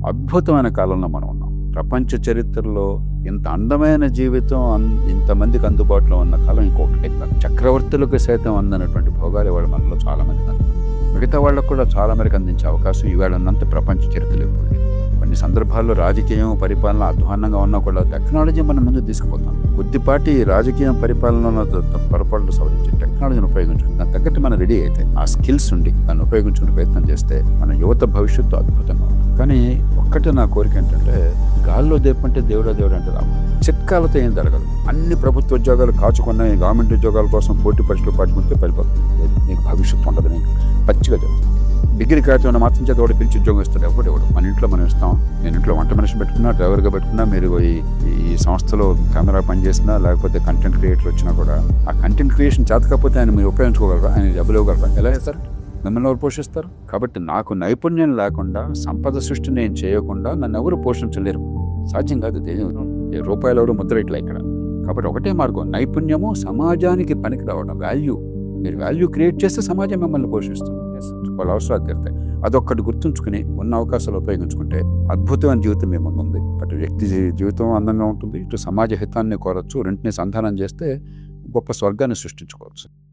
అద్భుతమైన కాలంలో మనం ఉన్నాం. ప్రపంచ చరిత్రలో ఇంత అందమైన జీవితం ఇంతమందికి అందుబాటులో ఉన్న కాలం ఇంకొకటి కాదు. చక్రవర్తులకు సైతం అందనటువంటి భోగాలు ఇవాళ మనలో చాలా మందికి అందుతాయి. మిగతా వాళ్ళకు కూడా చాలా మేరకు అందించే అవకాశం ఇవాళ ఉన్నంత ప్రపంచ చరిత్రలో ఎప్పుడు. కొన్ని సందర్భాల్లో రాజకీయం పరిపాలన అధ్వాన్నంగా ఉన్నా కూడా టెక్నాలజీ మనం ముందు తీసుకుపోతాం. కొద్దిపాటి రాజకీయం పరిపాలనలో పొరపాట్లు సవరించి టెక్నాలజీని ఉపయోగించుకుని దాని తగ్గట్టు మనం రెడీ అయితే ఆ స్కిల్స్ ఉండి దాన్ని ఉపయోగించుకునే ప్రయత్నం చేస్తే మన యువత భవిష్యత్తు అద్భుతంగా ఉంటుంది. కానీ ఒక్కటే నా కోరిక ఏంటంటే గాల్లో దేపంటే దేవుడా అంటే రావు. చిట్కాలతో ఏం జరగదు. అన్ని ప్రభుత్వ ఉద్యోగాలు కాచుకున్న గవర్నమెంట్ ఉద్యోగాల కోసం పోటీ పరీక్షలు పాటుకుంటే పడిపోతుంది. నీకు భవిష్యత్తు ఉండదు. నీకు పచ్చిగా చెప్తాను. డిగ్రీ కాచమని మాత్రం చేత ఒకటి పిలిచి ఉద్యోగం ఇస్తాడు. ఎవడు మన ఇంట్లో మనం ఇస్తాం. నేను ఇంట్లో వంట మనిషి పెట్టుకున్నా, డ్రైవర్గా పెట్టుకున్నా, మీరు ఈ సంస్థలో కెమెరా పనిచేసినా లేకపోతే కంటెంట్ క్రియేటర్ వచ్చినా కూడా ఆ కంటెంట్ క్రియేషన్ చేతకపోతే ఆయన మీరు ఉపయోగించుకోగలరా? ఆయన డబ్బులు ఇవ్వగలరా? ఎలా చేస్తారు? మిమ్మల్ని ఎవరు పోషిస్తారు? కాబట్టి నాకు నైపుణ్యం లేకుండా సంపద సృష్టి నేను చేయకుండా నన్ను ఎవరు పోషించలేరు. సాధ్యం కాదు. రూపాయలు ఎవరు ముద్ర ఇట్లా ఇక్కడ. కాబట్టి ఒకటే మార్గం, నైపుణ్యము సమాజానికి పనికి రావడం. వాల్యూ, మీరు వాల్యూ క్రియేట్ చేస్తే సమాజం మిమ్మల్ని పోషిస్తుంది. వాళ్ళ అవసరాలు తీరుతాయి. అదొక్కటి గుర్తుంచుకుని ఉన్న అవకాశాలు ఉపయోగించుకుంటే అద్భుతమైన జీవితం మీ ముందు ఉంది. అటు వ్యక్తి జీవితం అందంగా ఉంటుంది, ఇటు సమాజ హితాన్ని కోరచ్చు. రెంటిని సంధానం చేస్తే గొప్ప స్వర్గాన్ని సృష్టించుకోవచ్చు.